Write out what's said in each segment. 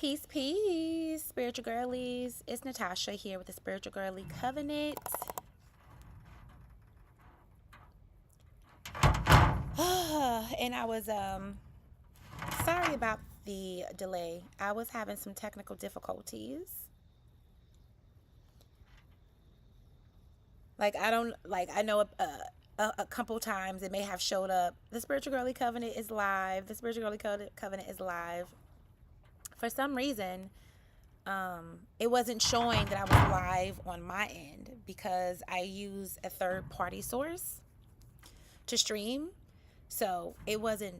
Peace, peace, spiritual girlies. It's Natasha here with the Spiritual Girly Covenant. And I was sorry about the delay. I was having some technical difficulties. I know a couple times it may have showed up. The Spiritual Girly Covenant is live. The Spiritual Girly Covenant is live. For some reason, it wasn't showing that I was live on my end because I use a third-party source to stream. So it wasn't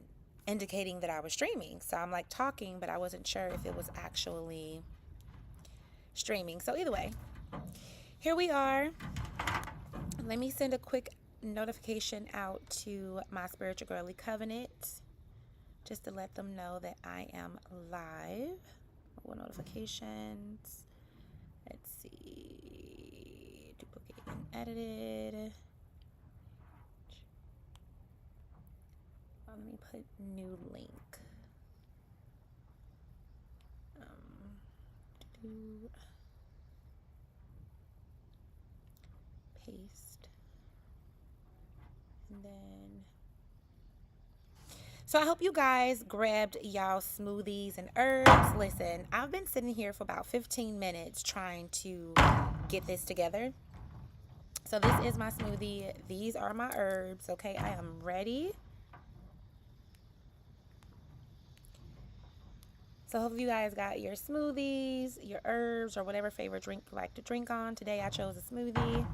indicating that I was streaming. So I'm like talking, but I wasn't sure if it was actually streaming. So either way, here we are. Let me send a quick notification out to my Spiritual Girly Covenant just to let them know that I am live. What notifications? Let's see. Duplicate and edited. Let me put new link. Paste. And then. So I hope you guys grabbed y'all smoothies and herbs. Listen, I've been sitting here for about 15 minutes trying to get this together. So this is my smoothie. These are my herbs. Okay, I am ready. So hope you guys got your smoothies, your herbs, or whatever favorite drink you like to drink on. Today I chose a smoothie.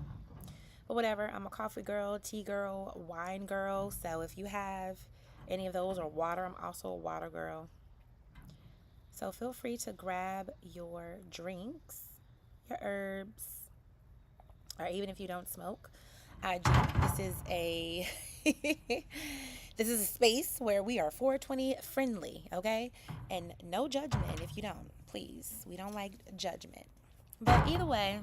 But whatever, I'm a coffee girl, tea girl, wine girl. So if you have any of those or water, I'm also a water girl. So feel free to grab your drinks, your herbs, or even if you don't smoke. This is a this is a space where we are 420 friendly, okay? And no judgment if you don't, please. We don't like judgment. But either way,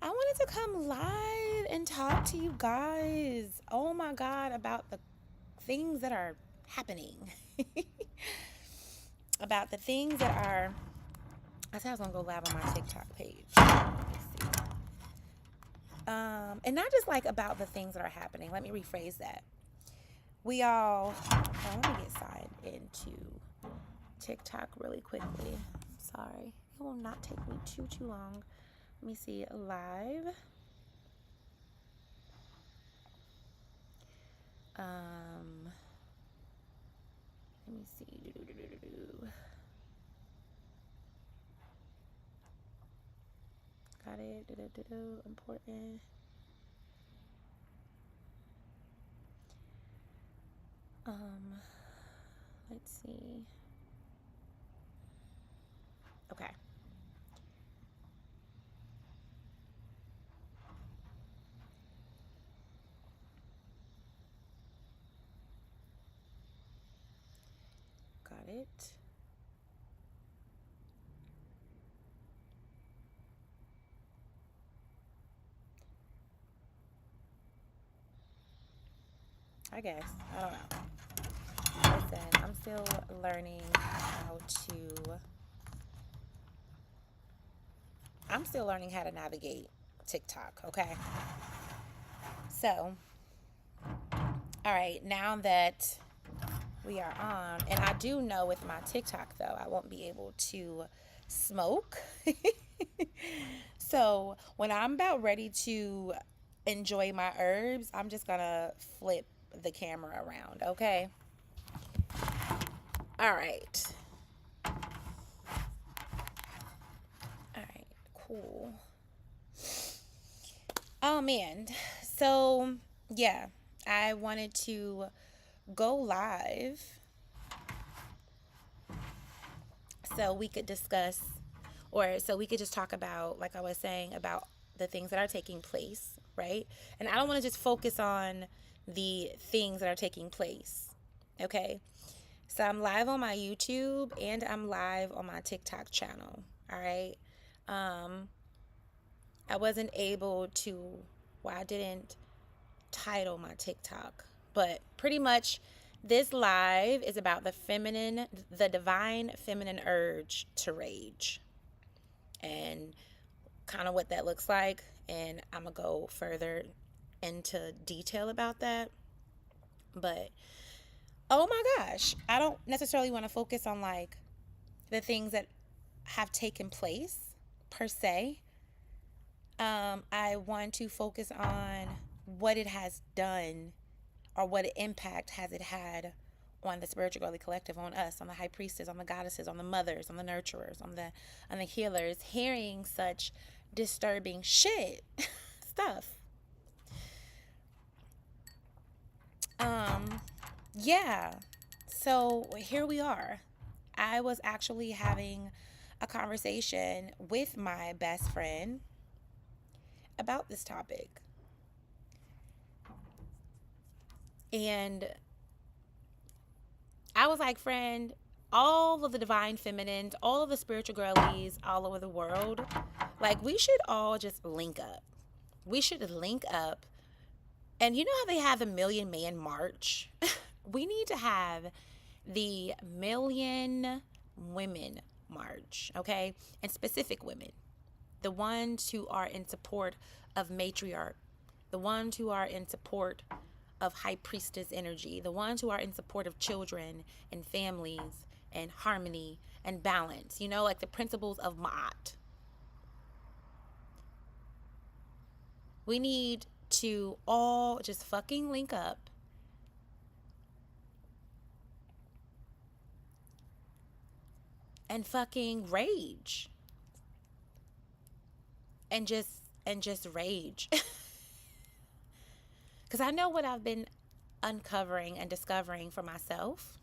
I wanted to come live and talk to you guys. Oh my God, about the things that are happening. About the things that are. I said I was gonna go live on my TikTok page. And not just like about the things that are happening. Let me rephrase that. We all. Let me get signed into TikTok really quickly. Sorry, it will not take me too long. Let me see live. Let me see. Got it. Important. Let's see. Okay. Got it. I guess. I don't know. Listen, I'm still learning how to navigate TikTok, okay? So, all right, now that we are on, and I do know with my TikTok though, I won't be able to smoke. So when I'm about ready to enjoy my herbs, I'm just gonna flip the camera around, okay? All right. All right, cool. Oh man. So, yeah, I wanted to go live so we could discuss, or so we could just talk about, like I was saying, about the things that are taking place, right? And I don't want to just focus on the things that are taking place, okay? So I'm live on my YouTube and I'm live on my TikTok channel, all right? I wasn't able to, well, I didn't title my TikTok, but pretty much This live is about the divine feminine urge to rage, and kind of what that looks like. And I'm going to go further into detail about that. But oh my gosh, I don't necessarily want to focus on like the things that have taken place per se. I want to focus on what it has done, or what impact has it had on the spiritual girly collective, on us, on the high priestess, on the goddesses, on the mothers, on the nurturers, on the healers, hearing such disturbing shit stuff. Yeah. So here we are. I was actually having a conversation with my best friend about this topic. And I was like, friend, all of the divine feminines, all of the spiritual girlies all over the world, like, we should all just link up. We should link up. And you know how they have the Million Man March? We need to have the Million Women March, okay? And specific women. The ones who are in support of matriarch. The ones who are in support of high priestess energy. The ones who are in support of children and families and harmony and balance. You know, like the principles of MA'AT. We need to all just fucking link up and fucking rage. And just rage. Because I know what I've been uncovering and discovering for myself.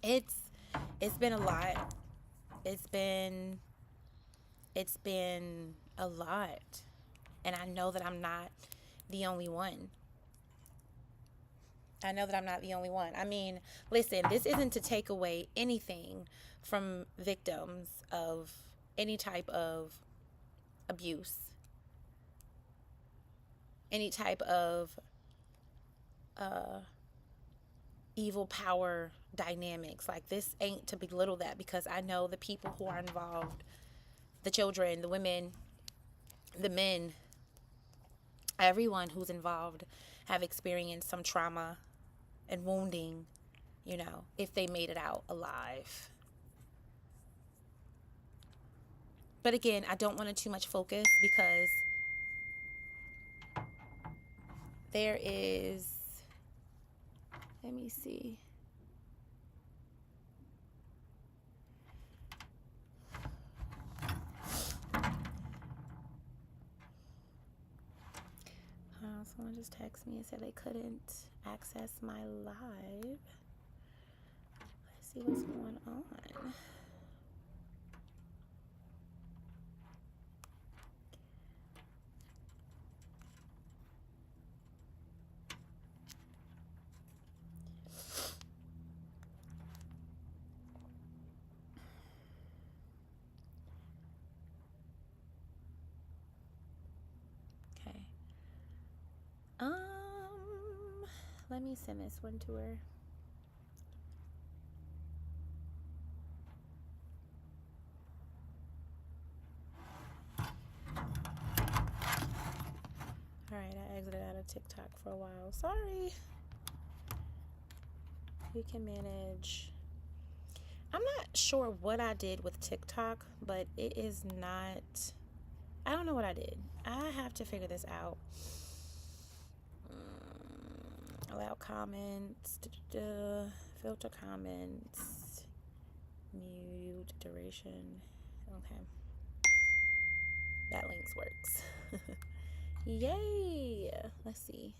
It's been a lot. It's been a lot. And I know that I'm not the only one. I know that I'm not the only one. I mean, listen, this isn't to take away anything from victims of any type of abuse, any type of evil power dynamics. Like, this ain't to belittle that, because I know the people who are involved, the children, the women, the men, everyone who's involved have experienced some trauma and wounding, you know, if they made it out alive. But again, I don't want to too much focus, because there is, let me see. Someone just texted me and said they couldn't access my live. Let's see what's going on. Okay. Let me send this one to her. Alright, I exited out of TikTok for a while. Sorry. We can manage. I'm not sure what I did with TikTok, but it is not. I don't know what I did. I have to figure this out. Allow comments. Filter comments. Mute duration. Okay. That links works. Yay! Let's see.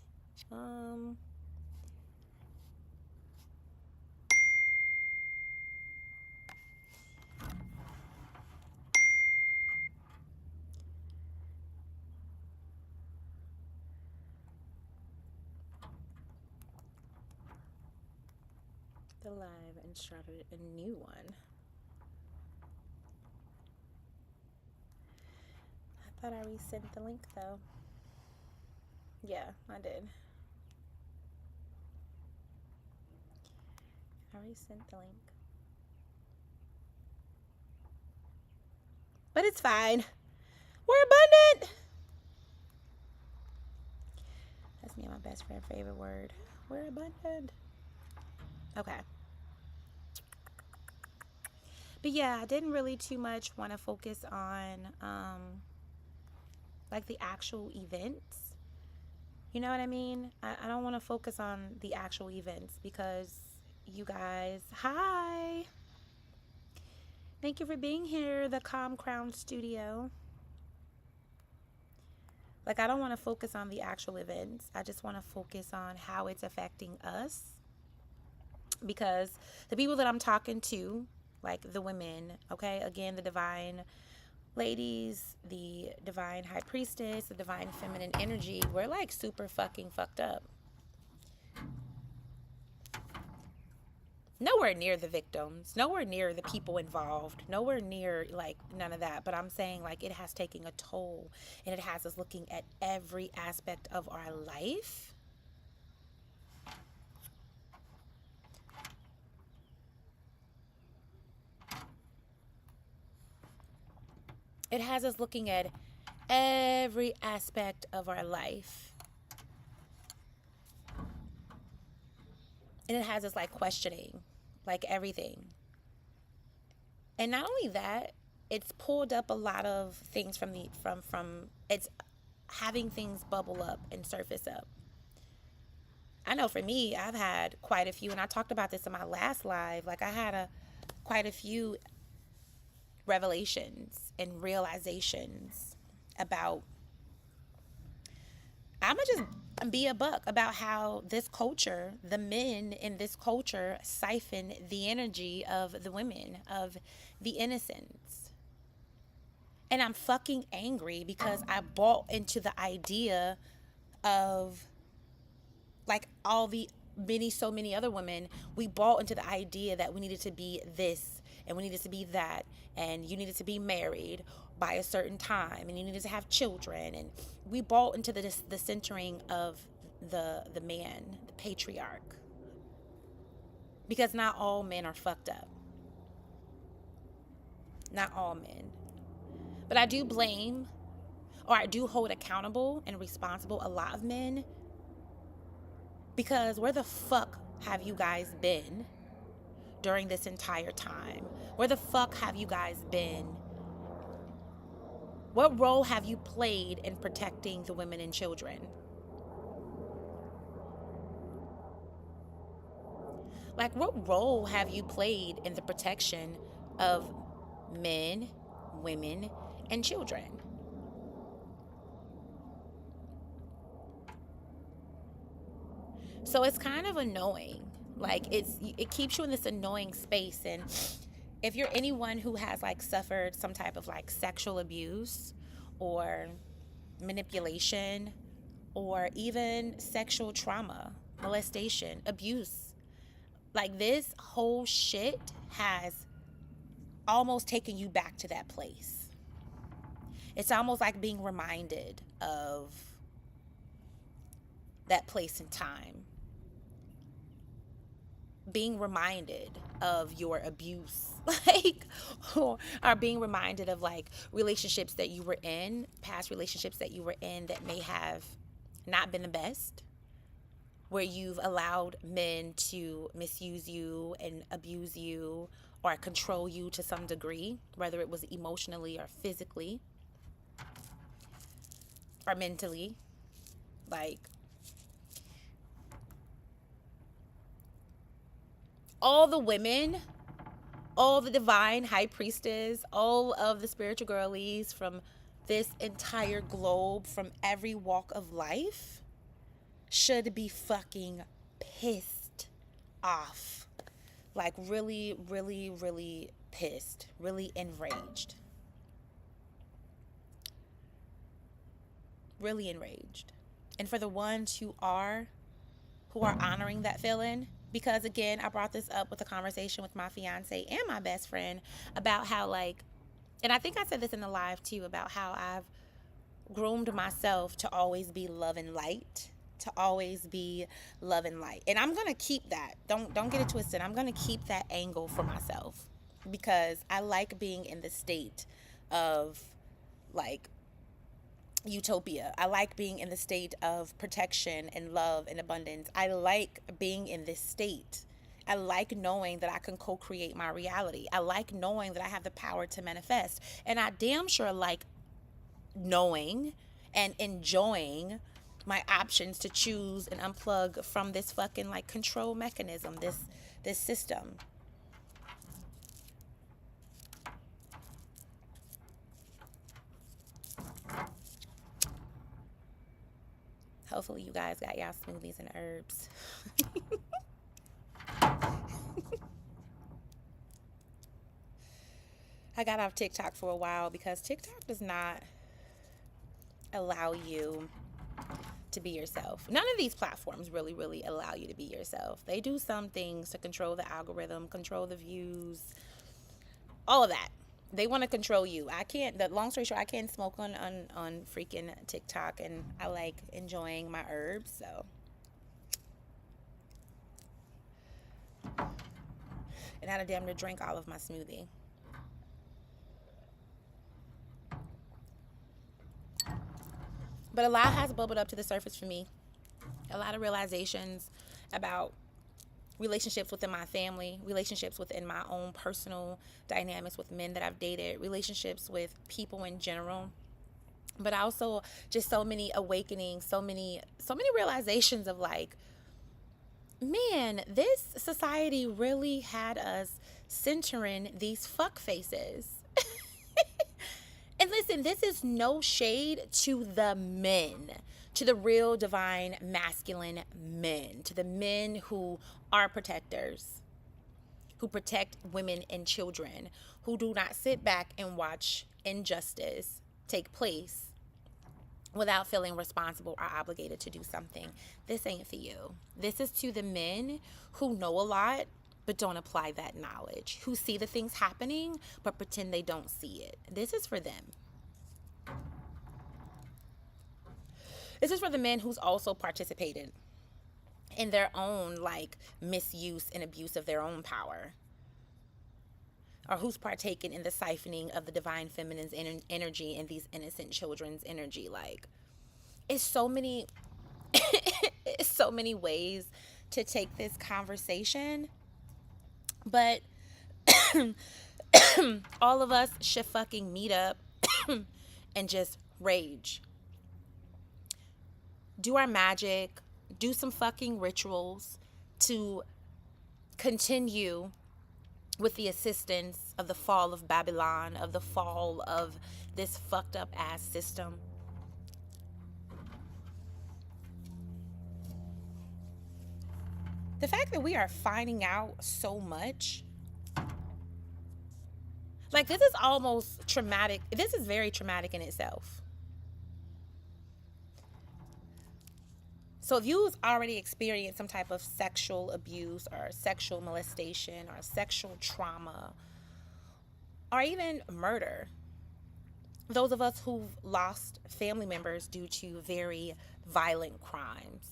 The live and started a new one. I thought I resent the link though. Yeah, I did. already sent the link. But it's fine. We're abundant. That's me and my best friend favorite word. We're abundant. Okay. But yeah, I didn't really too much want to focus on like the actual events. You know what I mean? I don't want to focus on the actual events because you guys, hi. Thank you for being here, the Calm Crown Studio. Like, I don't want to focus on the actual events. I just want to focus on how it's affecting us. Because the people that I'm talking to, like the women, okay, again, the divine ladies, the divine high priestess, the divine feminine energy, we're like super fucking fucked up. Nowhere near the victims, nowhere near the people involved, nowhere near like none of that. But I'm saying like it has taken a toll, and it has us looking at every aspect of our life. It has us looking at every aspect of our life. And it has us like questioning like everything. And not only that, it's pulled up a lot of things from it's having things bubble up and surface up. I know for me, I've had quite a few, and I talked about this in my last live. Like I had quite a few revelations and realizations about, I'm gonna just be a buck about how this culture, the men in this culture, siphon the energy of the women, of the innocents. And I'm fucking angry because I bought into the idea of like all the so many other women. We bought into the idea that we needed to be this and we needed to be that, and you needed to be married by a certain time, and you needed to have children, and we bought into the centering of the man, the patriarch, because not all men are fucked up. Not all men. But I do blame, or I do hold accountable and responsible a lot of men, because where the fuck have you guys been during this entire time? Where the fuck have you guys been? What role have you played in protecting the women and children? Like, what role have you played in the protection of men, women, and children? So it's kind of annoying. Like, it keeps you in this annoying space. And if you're anyone who has like suffered some type of like sexual abuse or manipulation or even sexual trauma, molestation, abuse, like this whole shit has almost taken you back to that place. It's almost like being reminded of that place and time. Being reminded of your abuse, like, or being reminded of like relationships that you were in, past relationships that you were in that may have not been the best, where you've allowed men to misuse you and abuse you or control you to some degree, whether it was emotionally or physically or mentally. Like, all the women, all the divine high priestess, all of the spiritual girlies from this entire globe, from every walk of life, should be fucking pissed off. Like really, really, really pissed, really enraged. Really enraged. And for the ones who are honoring that feeling, because again, I brought this up with a conversation with my fiance and my best friend about how, like, and I think I said this in the live too, about how I've groomed myself to always be love and light. to always be love and light. And I'm gonna keep that. Don't get it twisted. I'm gonna keep that angle for myself because I like being in the state of like utopia. I like being in the state of protection and love and abundance. I like being in this state. I like knowing that I can co-create my reality. I like knowing that I have the power to manifest. And I damn sure like knowing and enjoying my options to choose and unplug from this fucking like control mechanism, this system. Hopefully you guys got y'all smoothies and herbs. I got off TikTok for a while because TikTok does not allow you to be yourself. None of these platforms really allow you to be yourself. They do some things to control the algorithm, control the views, all of that. They want to control you. I can't, the long story short, I can't smoke on freaking TikTok, and I like enjoying my herbs, so. And I had to damn near drink all of my smoothie. But a lot has bubbled up to the surface for me. A lot of realizations about relationships within my family, relationships within my own personal dynamics with men that I've dated, relationships with people in general. But also just so many awakenings, so many realizations of like, man, this society really had us centering these fuck faces. And listen, this is no shade to the men, to the real divine masculine men, to the men who are protectors, who protect women and children, who do not sit back and watch injustice take place without feeling responsible or obligated to do something. This ain't for you. This is to the men who know a lot but don't apply that knowledge, who see the things happening but pretend they don't see it. This is for them. This is for the men who's also participated in their own like misuse and abuse of their own power, or who's partaken in the siphoning of the divine feminine's energy and these innocent children's energy. Like, it's so many it's so many ways to take this conversation, but all of us should fucking meet up and just rage, do our magic, do some fucking rituals to continue with the assistance of the fall of Babylon, of the fall of this fucked up ass system. The fact that we are finding out so much, like, this is almost traumatic. This is very traumatic in itself. So if you've already experienced some type of sexual abuse or sexual molestation or sexual trauma or even murder, those of us who've lost family members due to very violent crimes,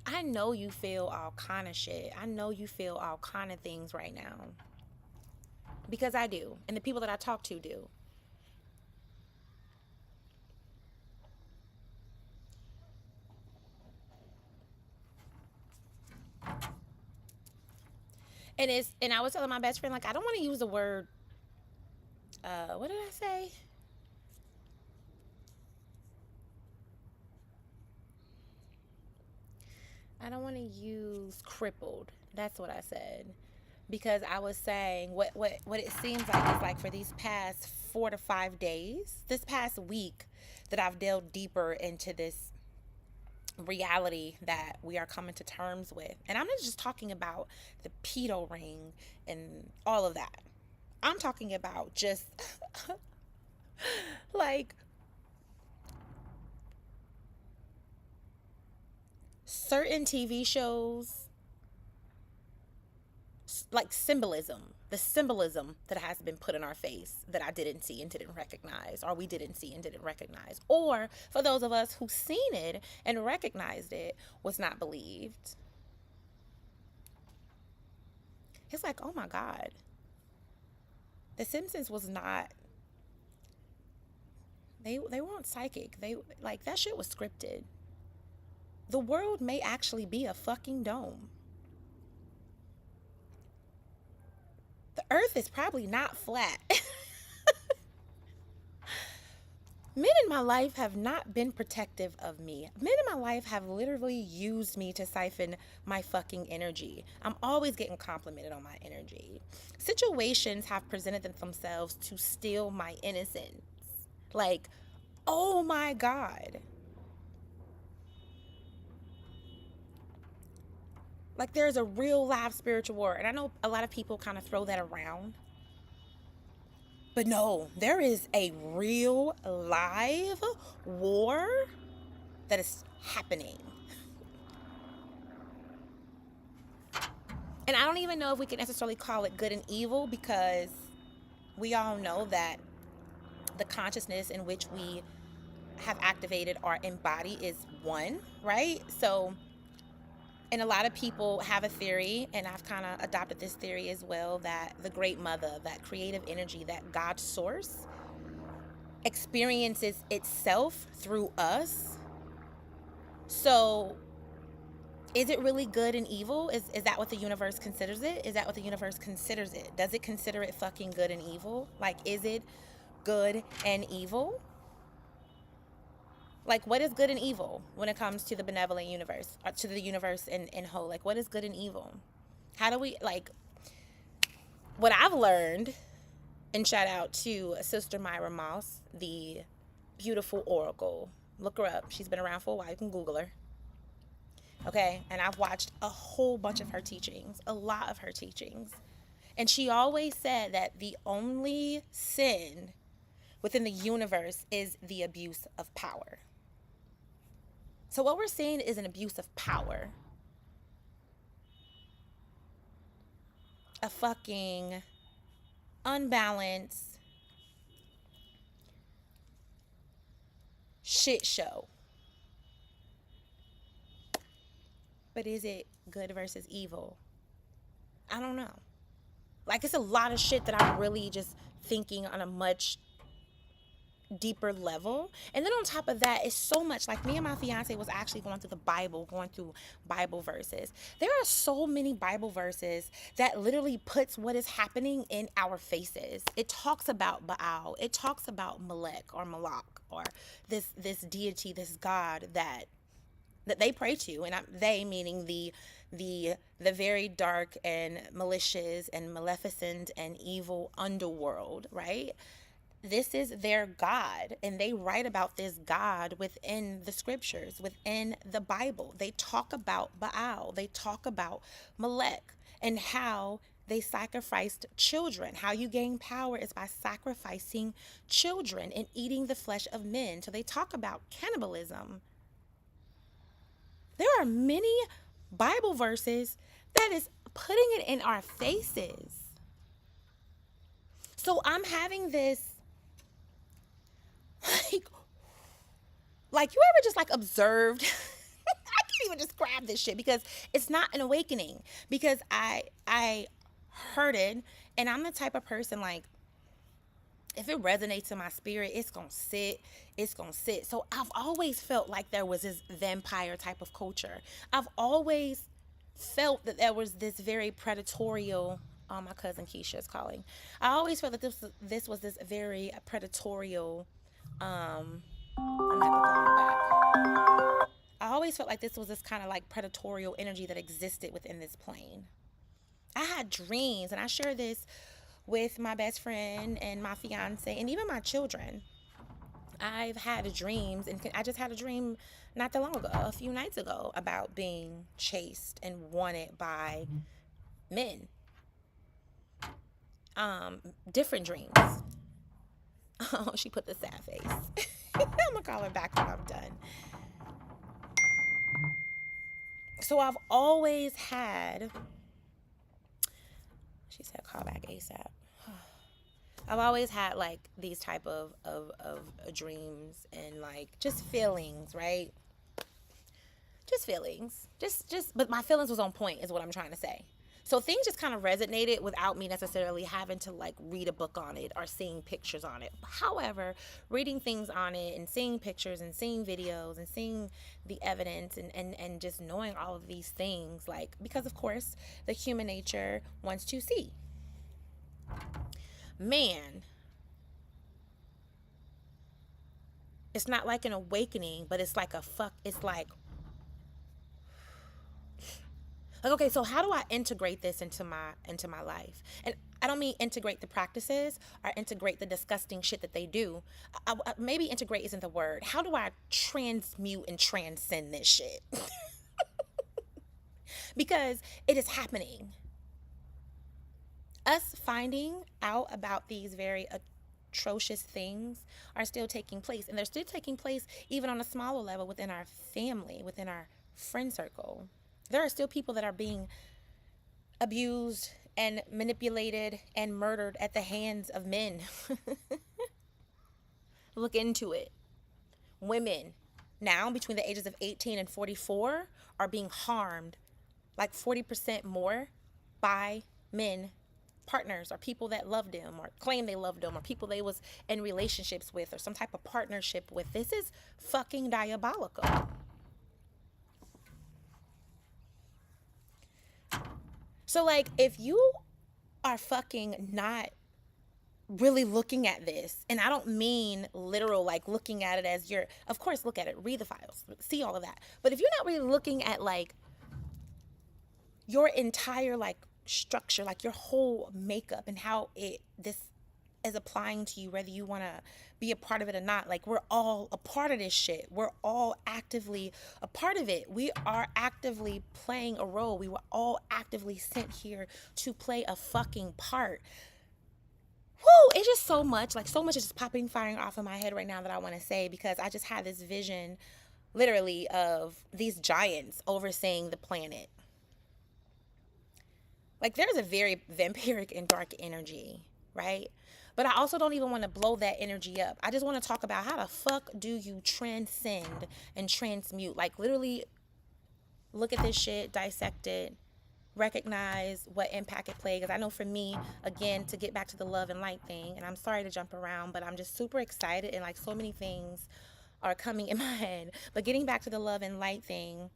I know you feel all kind of shit. I know you feel all kind of things right now. Because I do. And the people that I talk to do. And I was telling my best friend, like, I don't want to use the word, what did I say? I don't want to use crippled. That's what I said. Because I was saying what it seems like is like for these past 4 to 5 days, this past week, that I've delved deeper into this reality that we are coming to terms with. And I'm not just talking about the pedo ring and all of that. I'm talking about just like certain TV shows, like symbolism the symbolism that has been put in our face that I didn't see and didn't recognize, or we didn't see and didn't recognize. Or for those of us who seen it and recognized it, was not believed. It's like, oh my God. The Simpsons was not, they weren't psychic. They, like, that shit was scripted. The world may actually be a fucking dome. The earth is probably not flat. Men in my life have not been protective of me. Men in my life have literally used me to siphon my fucking energy. I'm always getting complimented on my energy. Situations have presented themselves to steal my innocence. Like, oh my God. Like, there's a real live spiritual war. And I know a lot of people kind of throw that around. But no, there is a real live war that is happening. And I don't even know if we can necessarily call it good and evil, because we all know that the consciousness in which we have activated or embody is one, right? So, and a lot of people have a theory, and I've kind of adopted this theory as well, that the great mother, that creative energy, that God source experiences itself through us. So is it really good and evil? Is that what the universe considers it? Is that what the universe considers it? Does it consider it fucking good and evil? Like, is it good and evil? Like, what is good and evil when it comes to the benevolent universe, or to the universe in whole? Like, what is good and evil? How do we, like, what I've learned, and shout out to Sister Myra Moss, the beautiful oracle. Look her up. She's been around for a while. You can Google her. Okay? And I've watched a whole bunch of her teachings, a lot of her teachings. And she always said that the only sin within the universe is the abuse of power. So what we're seeing is an abuse of power. A fucking unbalanced shit show. But is it good versus evil? I don't know. Like, it's a lot of shit that I'm really just thinking on a much deeper level. And then on top of that, it's so much, like, me and my fiance was actually going through the Bible, going through Bible verses. There are so many Bible verses that literally puts what is happening in our faces. It talks about Baal. It talks about Melech or Malak, or this deity, this God that they pray to, and they meaning the very dark and malicious and maleficent and evil underworld, right? This is their God, and they write about this God within the scriptures, within the Bible. They talk about Baal, they talk about Melech, and how they sacrificed children. How you gain power is by sacrificing children and eating the flesh of men. So they talk about cannibalism. There are many Bible verses that is putting it in our faces. So I'm having this, like you ever just like observed? I can't even describe this shit, because it's not an awakening, because I heard it, and I'm the type of person, like, if it resonates in my spirit, it's gonna sit. So I've always felt like there was this vampire type of culture. I've always felt that there was this very predatorial, oh, my cousin Keisha is calling. I always felt that this was this very predatorial, I'm gonna have to call her back. I always felt like this was this kind of like predatorial energy that existed within this plane. I had dreams, and I share this with my best friend and my fiance and even my children. I've had dreams, and I just had a dream not that long ago, a few nights ago, about being chased and wanted by men. Different dreams. Oh, she put the sad face. I'm gonna call her back when I'm done. So I've always had She said, call back ASAP. I've always had like these type of dreams and like just feelings, right? Just feelings. But my feelings was on point is what I'm trying to say. So things just kind of resonated without me necessarily having to like read a book on it or seeing pictures on it. However, reading things on it and seeing pictures and seeing videos and seeing the evidence and just knowing all of these things, like, because of course the human nature wants to see. Man, it's not like an awakening, but it's like it's like, okay, so how do I integrate this into my life? And I don't mean integrate the practices or integrate the disgusting shit that they do. Maybe integrate isn't the word. How do I transmute and transcend this shit? Because it is happening. Us finding out about these very atrocious things are still taking place, and they're still taking place even on a smaller level within our family, within our friend circle. There are still people that are being abused and manipulated and murdered at the hands of men. Look into it. Women now between the ages of 18 and 44 are being harmed like 40% more by men, partners, or people that loved them or claim they loved them, or people they was in relationships with or some type of partnership with. This is fucking diabolical. So like, if you are fucking not really looking at this, and I don't mean literal like looking at it as you're, of course look at it, read the files, see all of that, but if you're not really looking at like your entire like structure, like your whole makeup and how this is applying to you, whether you want to be a part of it or not, like we're all a part of this shit. We're all actively a part of it. We are actively playing a role. We were all actively sent here to play a fucking part. Whoo, it's just so much, like so much is just popping, firing off in my head right now that I want to say, because I just had this vision literally of these giants overseeing the planet. Like there's a very vampiric and dark energy, right? But I also don't even want to blow that energy up. I just want to talk about how the fuck do you transcend and transmute? Like literally look at this shit, dissect it, recognize what impact it played. Because I know for me, again, to get back to the love and light thing, and I'm sorry to jump around, but I'm just super excited and like so many things are coming in my head. But getting back to the love and light thing,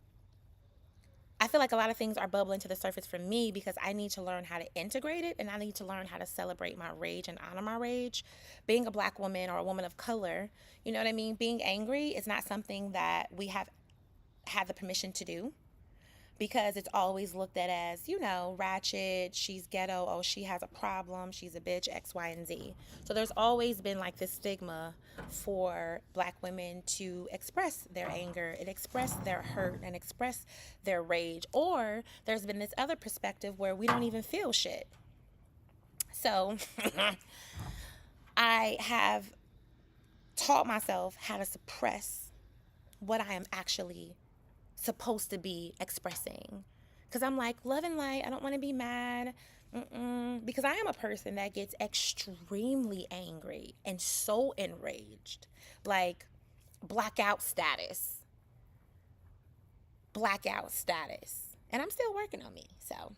I feel like a lot of things are bubbling to the surface for me because I need to learn how to integrate it, and I need to learn how to celebrate my rage and honor my rage. Being a black woman or a woman of color, you know what I mean? Being angry is not something that we have had the permission to do, because it's always looked at as, you know, ratchet, she's ghetto, oh, she has a problem, she's a bitch, X, Y, and Z. So there's always been like this stigma for black women to express their anger and express their hurt and express their rage. Or there's been this other perspective where we don't even feel shit. So I have taught myself how to suppress what I am actually supposed to be expressing, because I'm like, love and light, I don't want to be mad, because I am a person that gets extremely angry and so enraged, like blackout status, and I'm still working on me. So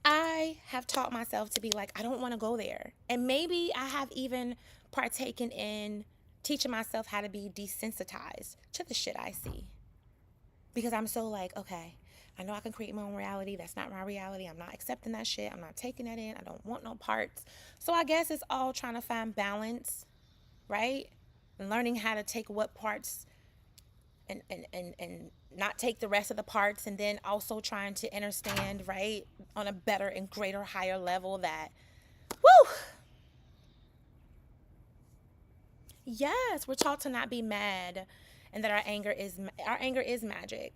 I have taught myself to be like, I don't want to go there. And maybe I have even partaken in teaching myself how to be desensitized to the shit I see. Because I'm so like, okay, I know I can create my own reality. That's not my reality. I'm not accepting that shit. I'm not taking that in. I don't want no parts. So I guess it's all trying to find balance, right? And learning how to take what parts and not take the rest of the parts, and then also trying to understand, right, on a better and greater, higher level that, woo! Yes, we're taught to not be mad, and that our anger is magic,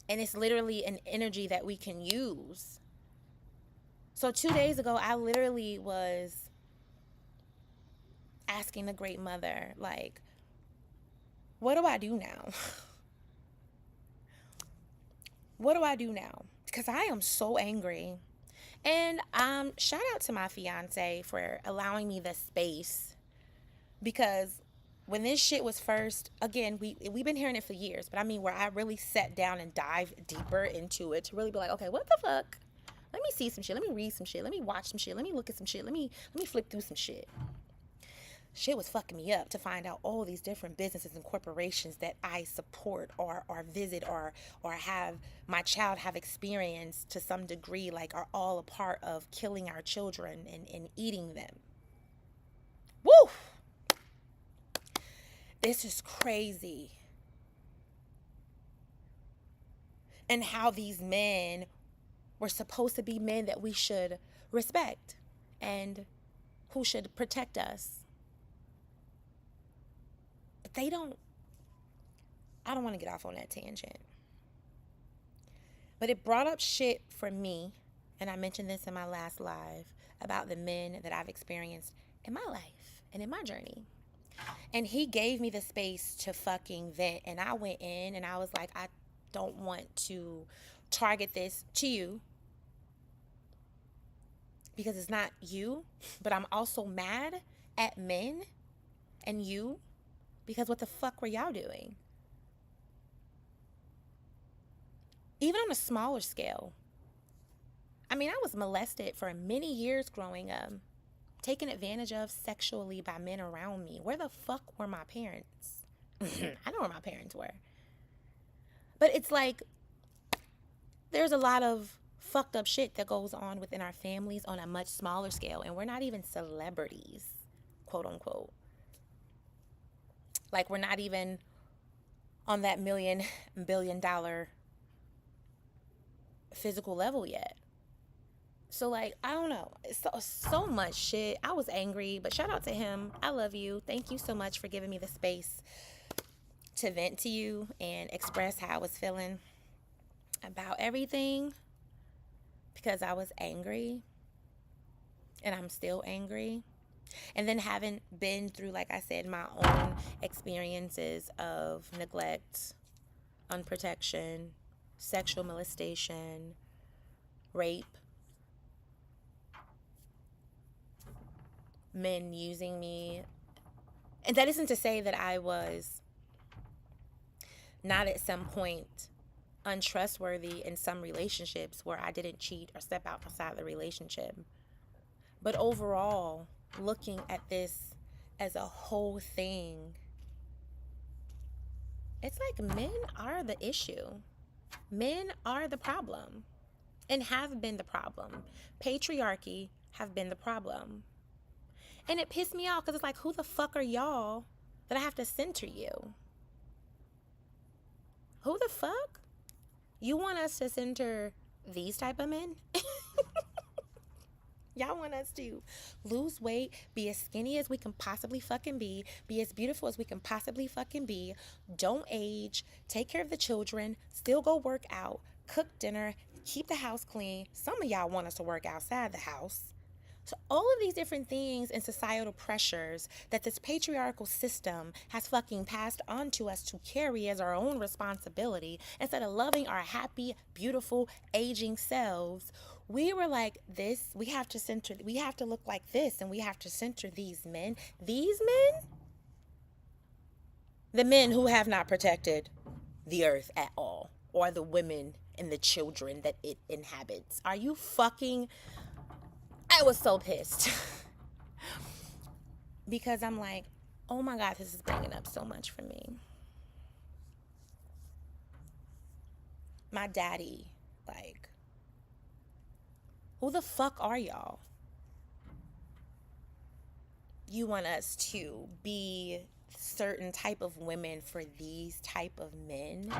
and it's literally an energy that we can use. So 2 days ago, I literally was asking the Great Mother, like, what do I do now? What do I do now? Because I am so angry, And shout out to my fiance for allowing me the space, because when this shit was first, again, we've been hearing it for years, but I mean, where I really sat down and dived deeper into it to really be like, okay, what the fuck? Let me see some shit. Let me read some shit. Let me watch some shit. Let me look at some shit. Let me flick through some shit. Shit was fucking me up to find out all these different businesses and corporations that I support or visit or have my child have experienced to some degree, like, are all a part of killing our children and eating them. Woo! This is crazy. And how these men were supposed to be men that we should respect and who should protect us. But they don't. I don't want to get off on that tangent. But it brought up shit for me, and I mentioned this in my last live, about the men that I've experienced in my life and in my journey. And he gave me the space to fucking vent. And I went in and I was like, I don't want to target this to you because it's not you, but I'm also mad at men and you because what the fuck were y'all doing? Even on a smaller scale. I mean, I was molested for many years growing up, taken advantage of sexually by men around me. Where the fuck were my parents? I know where my parents were. But it's like, there's a lot of fucked up shit that goes on within our families on a much smaller scale. And we're not even celebrities, quote unquote. Like, we're not even on that $1 billion physical level yet. So, like, I don't know. It's so much shit. I was angry, but shout out to him. I love you. Thank you so much for giving me the space to vent to you and express how I was feeling about everything, because I was angry and I'm still angry. And then having been through, like I said, my own experiences of neglect, unprotection, sexual molestation, rape, men using me. And that isn't to say that I was not at some point untrustworthy in some relationships where I didn't cheat or step outside the relationship. But overall, looking at this as a whole thing, it's like men are the issue. Men are the problem and have been the problem. Patriarchy have been the problem. And it pissed me off because it's like, who the fuck are y'all that I have to center you? Who the fuck? You want us to center these type of men? Y'all want us to lose weight, be as skinny as we can possibly fucking be as beautiful as we can possibly fucking be, don't age, take care of the children, still go work out, cook dinner, keep the house clean. Some of y'all want us to work outside the house. So all of these different things and societal pressures that this patriarchal system has fucking passed on to us to carry as our own responsibility, instead of loving our happy, beautiful, aging selves, we were like, this, we have to look like this, and we have to center these men. These men? The men who have not protected the earth at all, or the women and the children that it inhabits. Are you fucking... I was so pissed. Because I'm like, oh my God, this is bringing up so much for me. My daddy, like, who the fuck are y'all? You want us to be certain type of women for these type of men?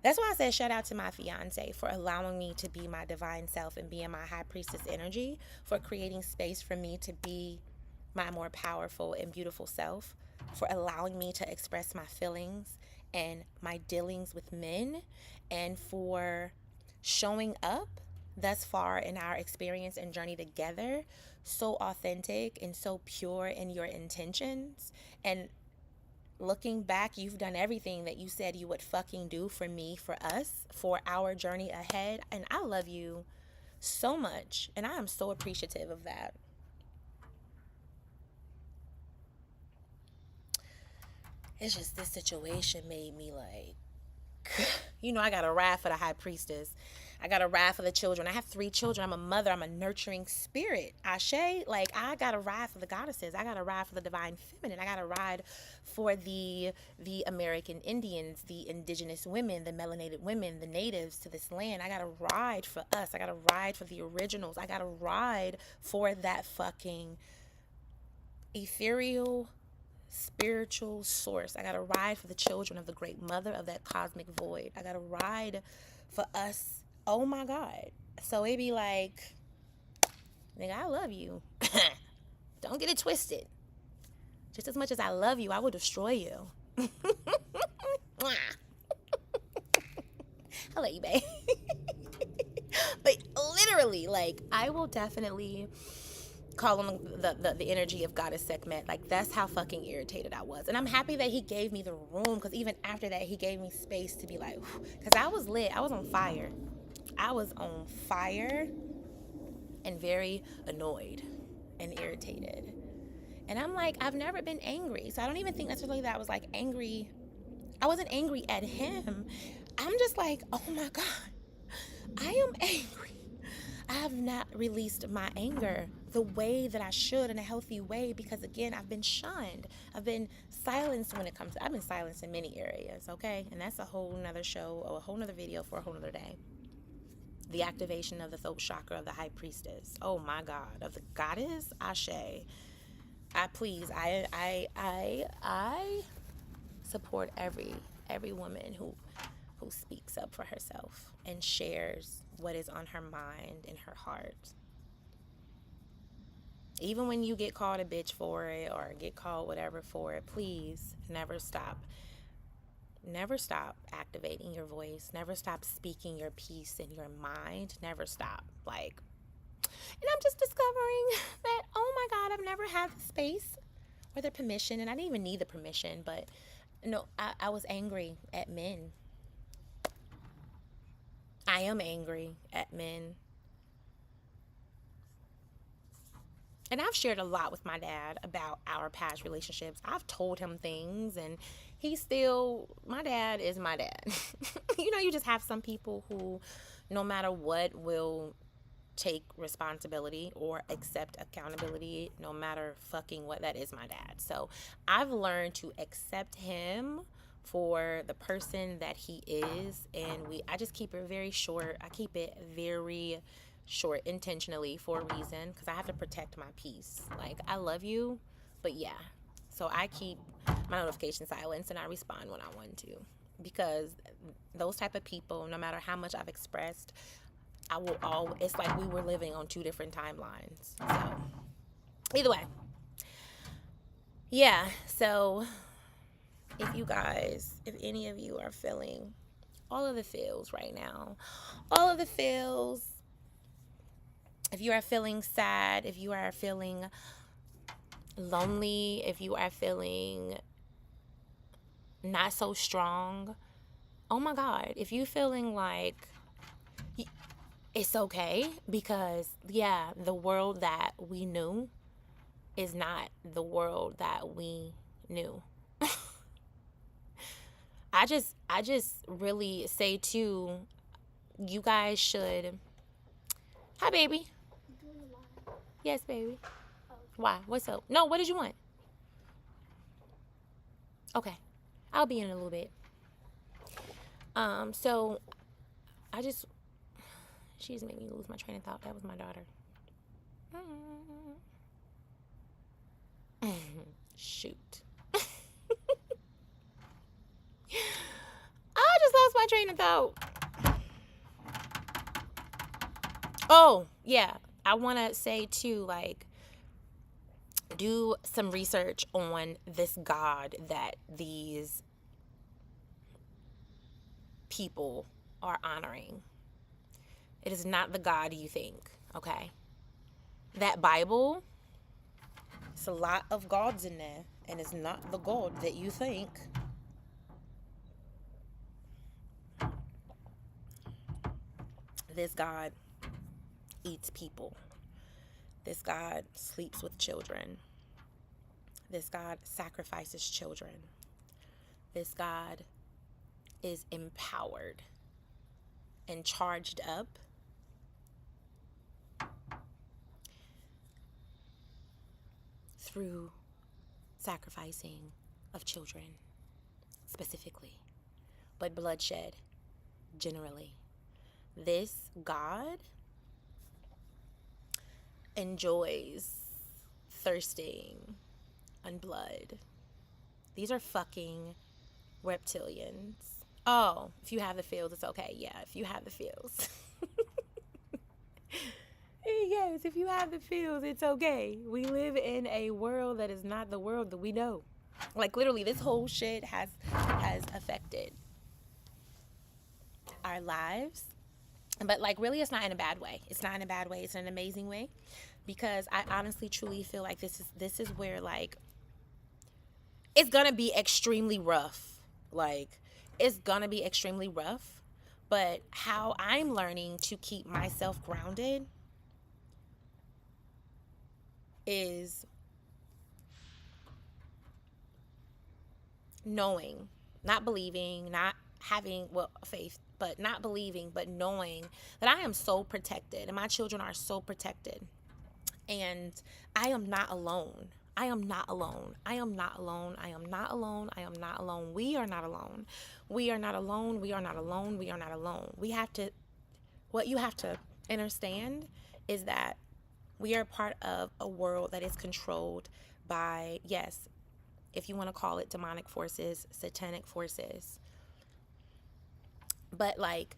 That's why I said shout out to my fiance for allowing me to be my divine self and be in my high priestess energy, for creating space for me to be my more powerful and beautiful self, for allowing me to express my feelings and my dealings with men, and for showing up thus far in our experience and journey together so authentic and so pure in your intentions. And looking back, you've done everything that you said you would fucking do for me, for us, for our journey ahead. And I love you so much, and I am so appreciative of that. It's just this situation made me like, I got a wrath for the high priestess. I got a wrath for the children. I have 3 children. I'm a mother. I'm a nurturing spirit. Ashe. Like, I got a ride for the goddesses. I got a ride for the divine feminine. I got a ride for the American Indians, the indigenous women, the melanated women, the natives to this land. I got a ride for us. I got a ride for the originals. I got a ride for that fucking ethereal spiritual source. I got a ride for the children of the great mother of that cosmic void. I got a ride for us. Oh my God. So it be like, nigga, I love you. Don't get it twisted. Just as much as I love you, I will destroy you. I love you, babe. But literally, like, I will definitely call on the energy of goddess Sekhmet. Like, that's how fucking irritated I was. And I'm happy that he gave me the room, because even after that, he gave me space to be like, because I was lit. I was on fire. I was on fire and very annoyed and irritated. And I'm like, I've never been angry. So I don't even think necessarily that I was like angry. I wasn't angry at him. I'm just like, oh my God, I am angry. I have not released my anger the way that I should, in a healthy way, because again, I've been shunned. I've been silenced when it comes to, I've been silenced in many areas, okay? And that's a whole nother show, or a whole nother video for a whole nother day. The activation of the throat chakra of the high priestess. Oh my God, of the goddess Ashe. I support every woman who speaks up for herself and shares what is on her mind and her heart. Even when you get called a bitch for it, or get called whatever for it, please never stop. Never stop activating your voice. Never stop speaking your piece in your mind. Never stop. Like, and I'm just discovering that, oh my God, I've never had the space or the permission, and I didn't even need the permission, but no, I was angry at men. I am angry at men. And I've shared a lot with my dad about our past relationships. I've told him things, and my dad is my dad. You just have some people who, no matter what, will take responsibility or accept accountability, no matter fucking what. That is my dad. So I've learned to accept him for the person that he is, and I just keep it very short. I keep it very short intentionally for a reason, because I have to protect my peace. Like, I love you, but yeah. So I keep my notification silenced, and I respond when I want to, because those type of people, no matter how much I've expressed, it's like we were living on 2 different timelines. So either way, yeah. So if any of you are feeling all of the feels right now, all of the feels, if you are feeling sad, if you are feeling lonely, if you are feeling not so strong, oh my God, if you're feeling like it's okay, because yeah, the world that we knew is not the world that we knew. I just really say too, you guys should. Hi, baby. Yes, baby. Why? What's up? No, what did you want? Okay, I'll be in a little bit. So she just made me lose my train of thought. That was my daughter. Shoot. I just lost my train of thought. Oh, yeah. I want to say too, like, do some research on this God that these people are honoring. It is not the God you think, okay? That Bible, it's a lot of gods in there, and it's not the God that you think. This God eats people. This God sleeps with children. This God sacrifices children. This God is empowered and charged up through sacrificing of children specifically, but bloodshed generally. This God enjoys thirsting on blood. These are fucking reptilians. Oh, if you have the feels, it's okay. Yeah, if you have the feels. Yes, if you have the feels, it's okay. We live in a world that is not the world that we know. Like, literally, this whole shit has affected our lives. But, like, really, it's not in a bad way. It's not in a bad way. It's in an amazing way. Because I honestly, truly feel like this is where, like, it's gonna be extremely rough. Like, it's gonna be extremely rough. But how I'm learning to keep myself grounded is knowing, not believing, not having, well, faith, but not believing, but knowing that I am so protected and my children are so protected. And I am not alone. I am not alone. I am not alone. I am not alone. I am not alone. We are not alone. We are not alone. We are not alone. We are not alone. What you have to understand is that we are part of a world that is controlled by, yes, if you want to call it demonic forces, satanic forces. But, like,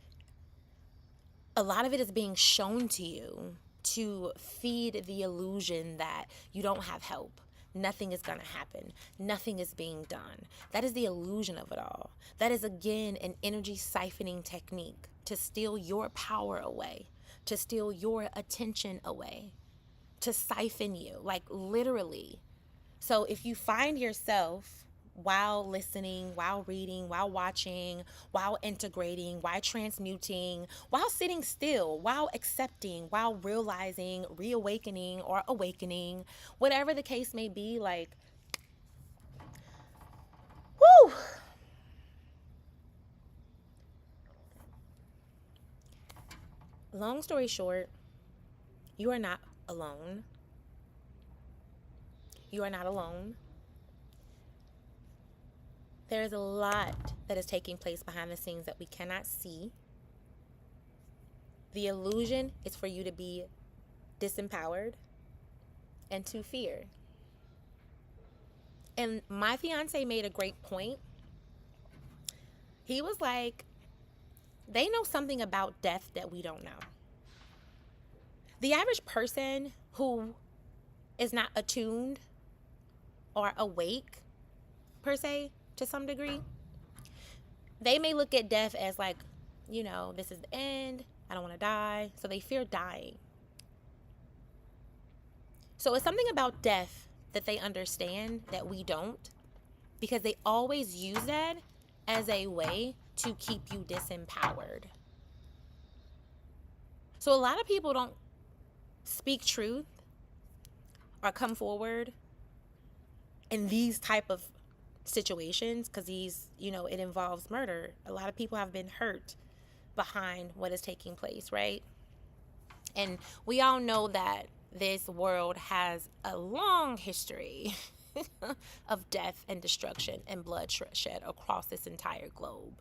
a lot of it is being shown to you to feed the illusion that you don't have help. Nothing is going to happen. Nothing is being done. That is the illusion of it all. That is, again, an energy siphoning technique to steal your power away, to steal your attention away, to siphon you, like, literally. So if you find yourself while listening, while reading, while watching, while integrating, while transmuting, while sitting still, while accepting, while realizing, reawakening, or awakening, whatever the case may be, like, whoo! Long story short, you are not alone. You are not alone. There is a lot that is taking place behind the scenes that we cannot see. The illusion is for you to be disempowered and to fear. And my fiance made a great point. He was like, they know something about death that we don't know. The average person who is not attuned or awake, per se, to some degree, they may look at death as like, you know, this is the end. I don't want to die. So they fear dying. So it's something about death that they understand that we don't, because they always use that as a way to keep you disempowered. So a lot of people don't speak truth or come forward in these type of situations because it involves murder. A lot of people have been hurt behind what is taking place, right? And we all know that this world has a long history of death and destruction and bloodshed across this entire globe.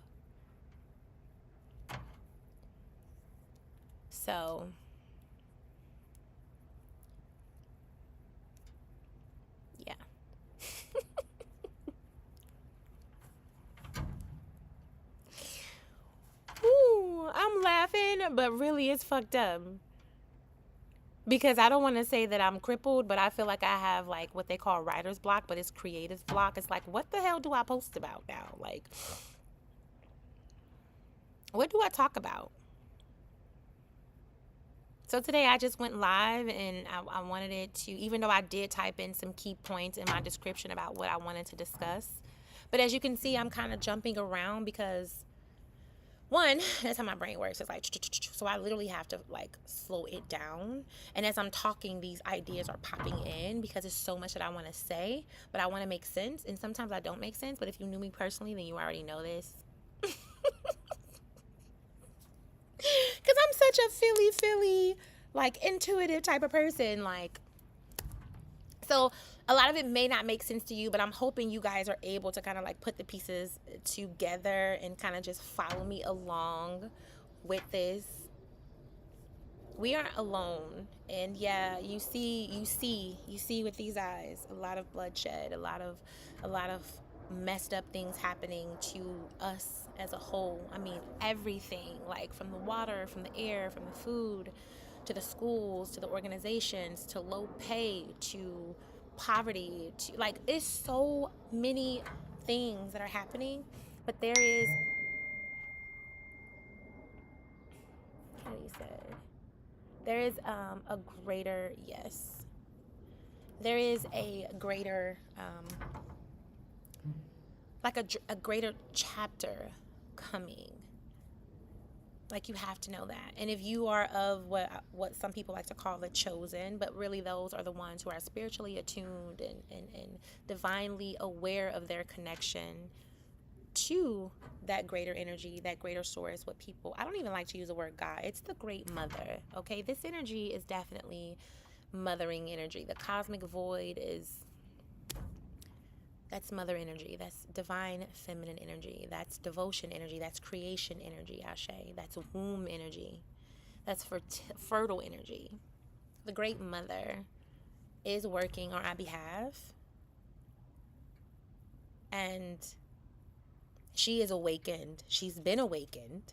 So yeah. Ooh, I'm laughing, but really it's fucked up. Because I don't want to say that I'm crippled, but I feel like I have like what they call writer's block, but it's creative block. It's like, what the hell do I post about now? Like, what do I talk about? So today I just went live and I wanted it to, even though I did type in some key points in my description about what I wanted to discuss. But as you can see, I'm kind of jumping around because one, that's how my brain works. It's like, so I literally have to like slow it down. And as I'm talking, these ideas are popping in because it's so much that I want to say, but I want to make sense. And sometimes I don't make sense. But if you knew me personally, then you already know this. Because I'm such a Philly, like intuitive type of person. Like, so a lot of it may not make sense to you, but I'm hoping you guys are able to kind of like put the pieces together and kind of just follow me along with this. We aren't alone. And yeah, you see with these eyes a lot of bloodshed, a lot of messed up things happening to us as a whole. I mean, everything, like from the water, from the air, from the food, to the schools, to the organizations, to low pay, to poverty, to like, it's so many things that are happening. But there is, what he said, there is a greater, yes, there is a greater like a greater chapter coming. Like, you have to know that. And if you are of what some people like to call the chosen, but really those are the ones who are spiritually attuned and divinely aware of their connection to that greater energy, that greater source, what people, I don't even like to use the word God. It's the great mother, okay? This energy is definitely mothering energy. The cosmic void that's mother energy. That's divine feminine energy. That's devotion energy. That's creation energy, Ashe. That's womb energy. That's fertile energy. The great mother is working on our behalf. And she is awakened. She's been awakened.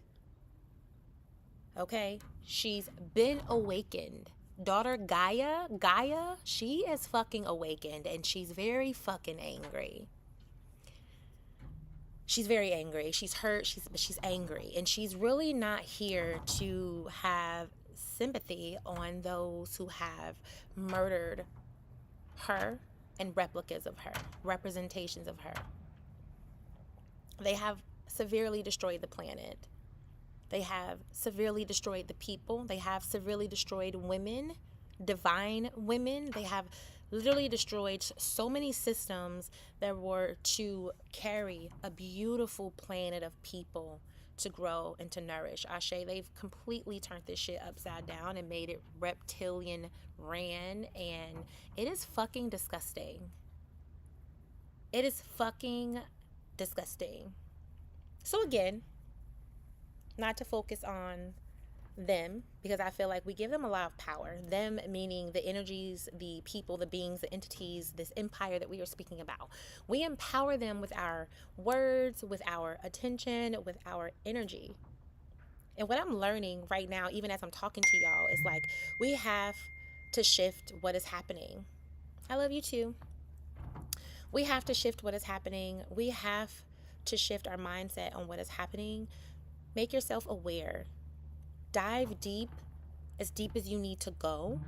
Okay? She's been awakened. Daughter Gaia, she is fucking awakened, and she's very fucking angry. She's very angry. She's hurt, she's angry, and she's really not here to have sympathy on those who have murdered her and replicas of her, representations of her. They have severely destroyed the planet. They have severely destroyed the people. They have severely destroyed women, divine women. They have literally destroyed so many systems that were to carry a beautiful planet of people to grow and to nourish. Ashe, they've completely turned this shit upside down and made it reptilian ran, and it is fucking disgusting. It is fucking disgusting. So again, not to focus on them, because I feel like we give them a lot of power. Them meaning the energies, the people, the beings, the entities, this empire that we are speaking about. We empower them with our words, with our attention, with our energy. And what I'm learning right now, even as I'm talking to y'all, is like, we have to shift what is happening. I love you too. We have to shift what is happening. We have to shift our mindset on what is happening. Make yourself aware. Dive deep as you need to go.